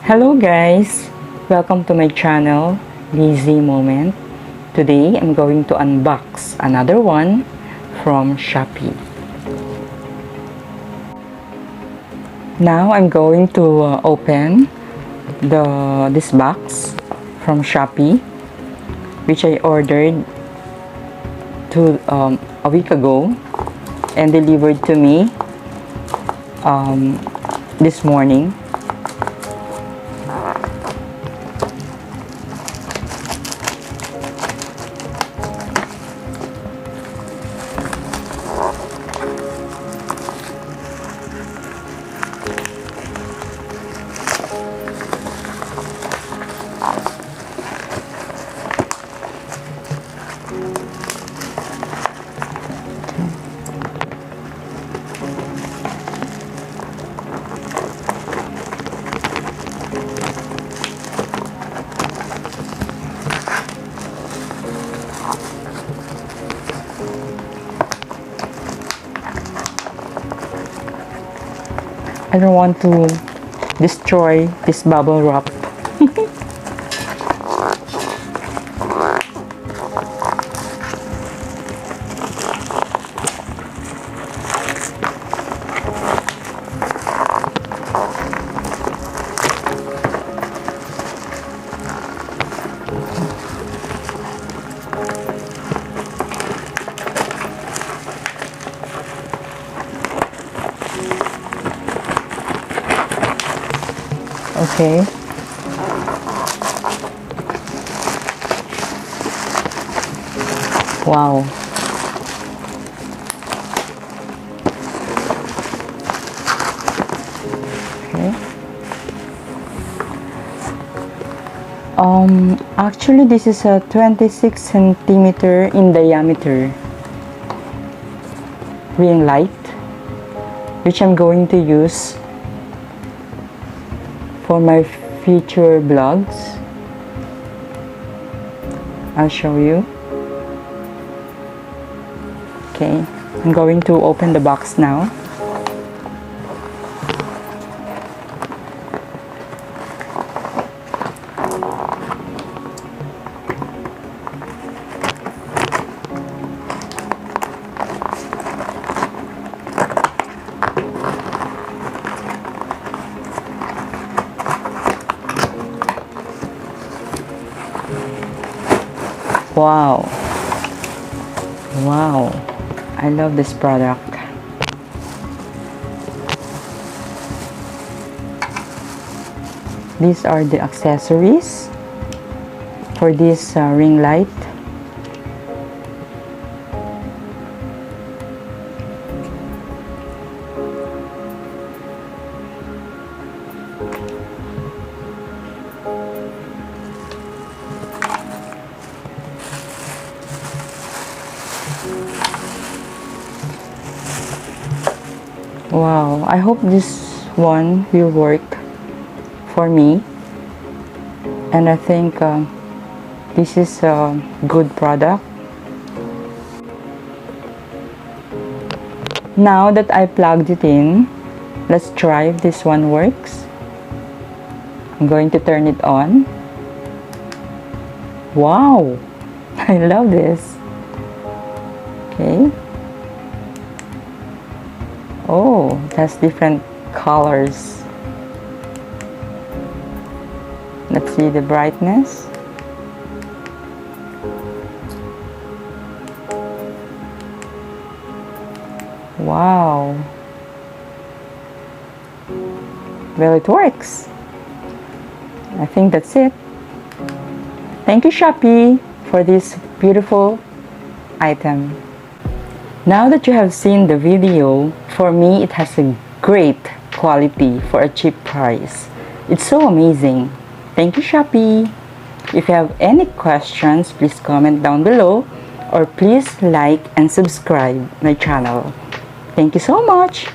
Hello guys! Welcome to my channel, Lazy Moment. Today, I'm going to unbox another one from Shopee. Now, I'm going to open this box from Shopee, which I ordered a week ago and delivered to me this morning. I don't want to destroy this bubble wrap. Okay. Wow. Okay. Actually this is a 26 centimeter in diameter ring light, which I'm going to use for my future vlogs. I'll show you. Okay, I'm going to open the box now. Wow. Wow. I love this product. These are the accessories for this ring light. Wow, I hope this one will work for me, and I think this is a good product. Now that I plugged it in, let's try if this one works. I'm going to turn it on. Wow, I love this. Okay. Oh, it has different colors. Let's see the brightness. Wow. Well, it works. I think that's it. Thank you, Shopee, for this beautiful item. Now that you have seen the video, for me it has a great quality for a cheap price. It's so amazing. Thank you, Shopee. If you have any questions, please comment down below, or please like and subscribe my channel. Thank you so much.